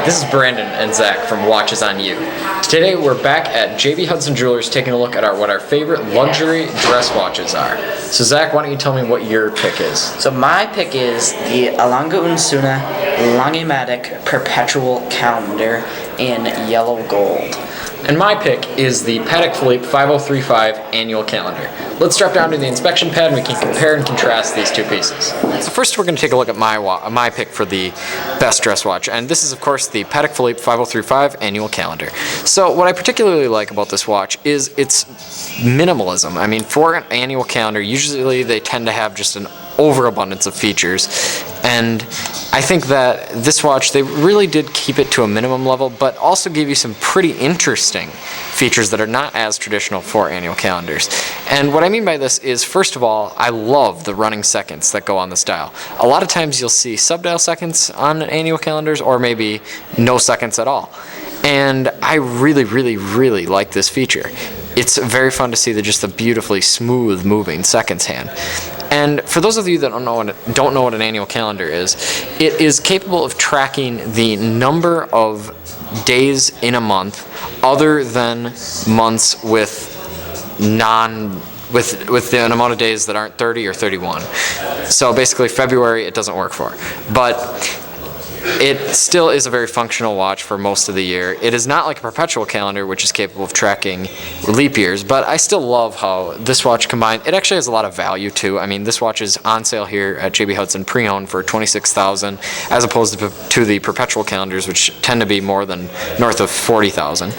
Hi, this is Brandon and Zach from Watches on You. Today we're back at JB Hudson Jewelers taking a look at what our favorite luxury dress watches are. So Zach, why don't you tell me what your pick is? So my pick is the Alanga Unsuna Longimatic Perpetual Calendar in yellow gold. And my pick is the Patek Philippe 5035 Annual Calendar. Let's drop down to the inspection pad and we can compare and contrast these two pieces. So first we're going to take a look at my pick for the best dress watch, and this is of course the Patek Philippe 5035 Annual Calendar. So what I particularly like about this watch is its minimalism. I mean, for an annual calendar, usually they tend to have just an overabundance of features, and I think that this watch, they really did keep it to a minimum level, but also give you some pretty interesting features that are not as traditional for annual calendars. And what I mean by this is, first of all, I love the running seconds that go on this dial. A lot of times you'll see sub-dial seconds on annual calendars, or maybe no seconds at all. And I really like this feature. It's very fun to see just the beautifully smooth moving seconds hand. And for those of you that don't know what an annual calendar is, it is capable of tracking the number of days in a month other than months with the amount of days that aren't 30 or 31. So basically February it doesn't work for. But it still is a very functional watch for most of the year. It is not like a perpetual calendar, which is capable of tracking leap years, but I still love how this watch combined, it actually has a lot of value too. I mean, this watch is on sale here at JB Hudson pre-owned for $26,000, as opposed to the perpetual calendars, which tend to be more than north of $40,000.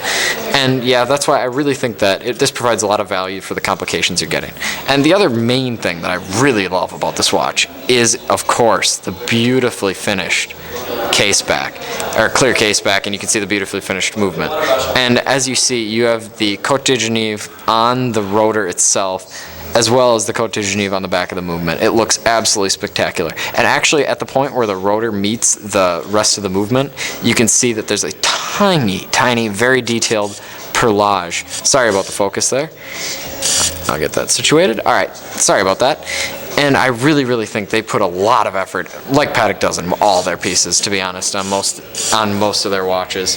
And yeah, that's why I really think that this provides a lot of value for the complications you're getting. And the other main thing that I really love about this watch is, of course, the beautifully finished case back, or clear case back, and you can see the beautifully finished movement. And as you see, you have the Cote de Genève on the rotor itself, as well as the Cote de Genève on the back of the movement. It looks absolutely spectacular. And actually, at the point where the rotor meets the rest of the movement, you can see that there's a tiny, very detailed perlage. Sorry about the focus there. I'll get that situated. All right, sorry about that. And I really think they put a lot of effort, like Patek does in all their pieces, to be honest, on most of their watches.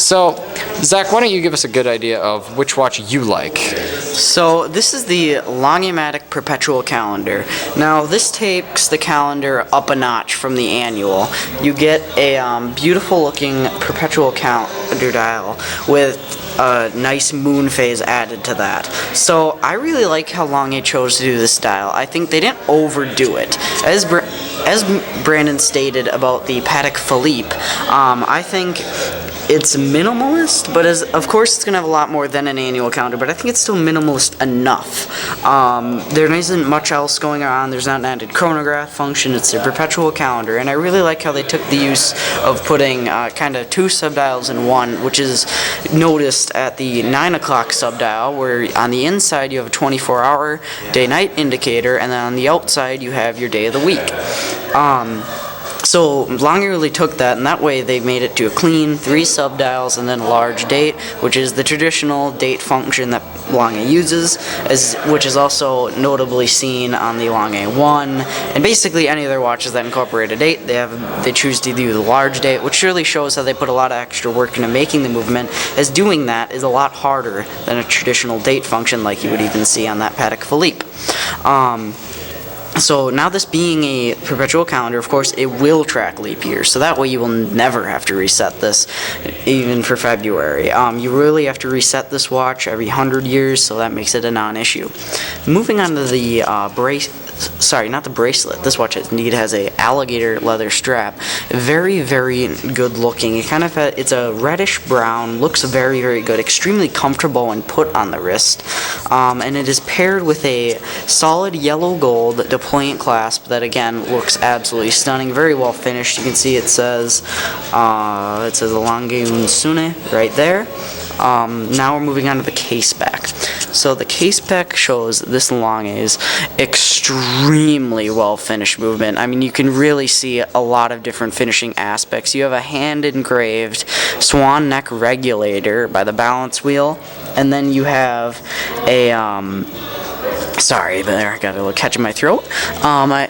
So, Zach, why don't you give us a good idea of which watch you like? So this is the Longimatic Perpetual Calendar. Now this takes the calendar up a notch from the annual. You get a beautiful looking perpetual calendar dial with a nice moon phase added to that. So I really like how Longe chose to do this dial. I think they didn't overdo it. As Brandon stated about the Patek Philippe, I think it's minimalist, but of course it's going to have a lot more than an annual calendar, but I think it's still minimalist enough. There isn't much else going on. There's not an added chronograph function. It's a perpetual calendar, and I really like how they took the use of putting kind of two subdials in one, which is noticed at the 9 o'clock subdial, where on the inside you have a 24-hour day-night indicator, and then on the outside you have your day of the week. So Longe really took that, and that way they made it to a clean 3 subdials and then a large date, which is the traditional date function that Longe uses, which is also notably seen on the Longe 1, and basically any of their watches that incorporate a date, they choose to do the large date, which really shows how they put a lot of extra work into making the movement, as doing that is a lot harder than a traditional date function like you would even see on that Patek Philippe. So now this being a perpetual calendar, of course, it will track leap years, so that way you will never have to reset this, even for February. You really have to reset this watch every 100 years, so that makes it a non-issue. Moving on to the not the bracelet. This watch indeed has a alligator leather strap. Very good looking. It's a reddish brown, looks very good, extremely comfortable when put on the wrist, and it is paired with a solid yellow gold deployant clasp that again looks absolutely stunning, very well finished. You can see it says Longe Unsune right there. Now we're moving on to the case back. So the case back shows this Longe's extremely well finished movement. I mean, you can really see a lot of different finishing aspects. You have a hand engraved swan neck regulator by the balance wheel, and then you have a Sorry, but I got a little catch in my throat.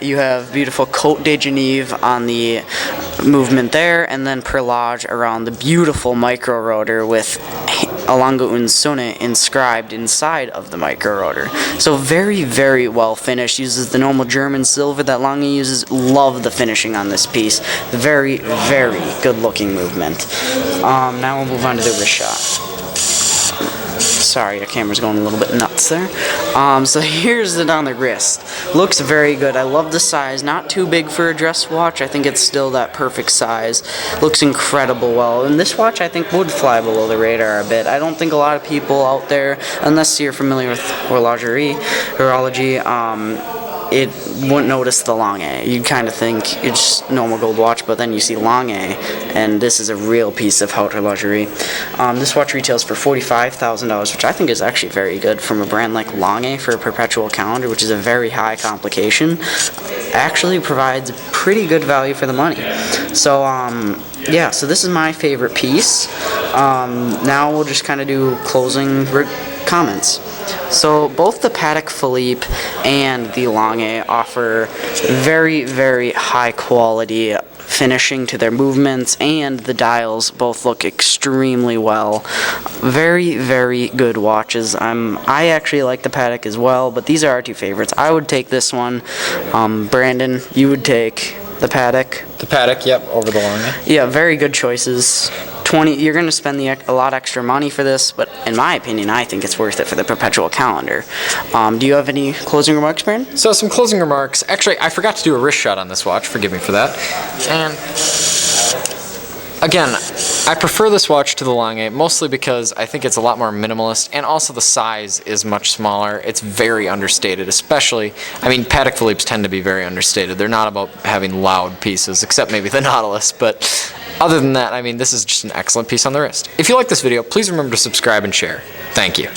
You have beautiful Côte de Genève on the movement there, and then perlage around the beautiful micro rotor with Alanga und Sonne inscribed inside of the micro rotor. So very, very well finished. Uses the normal German silver that Lange uses. Love the finishing on this piece. Very, very good looking movement. Now we'll move on to the wrist shot. Sorry, the camera's going a little bit nuts there. So here's it on the wrist. Looks very good. I love the size. Not too big for a dress watch. I think it's still that perfect size. Looks incredible well. And this watch I think would fly below the radar a bit. I don't think a lot of people out there, unless you're familiar with horology, it wouldn't notice the Lange. You'd kind of think it's just normal gold watch, but then you see Lange, and this is a real piece of haute horlogerie. This watch retails for $45,000, which I think is actually very good from a brand like Lange for a perpetual calendar, which is a very high complication. Actually provides pretty good value for the money. So yeah, so this is my favorite piece. Now we'll just kind of do closing comments. So both the Patek Philippe and the Lange offer very, very high quality finishing to their movements, and the dials both look extremely well. Very, very good watches. I actually like the Patek as well, but these are our two favorites. I would take this one. Brandon, you would take the Patek. The Patek, yep, over the Lange. Yeah, very good choices. You're going to spend a lot extra money for this, but in my opinion, I think it's worth it for the perpetual calendar. Do you have any closing remarks, Brandon? So some closing remarks. Actually, I forgot to do a wrist shot on this watch. Forgive me for that. And again, I prefer this watch to the Lange, mostly because I think it's a lot more minimalist, and also the size is much smaller. It's very understated, especially, I mean, Patek Philippe's tend to be very understated. They're not about having loud pieces, except maybe the Nautilus, but other than that, I mean, this is just an excellent piece on the wrist. If you like this video, please remember to subscribe and share. Thank you.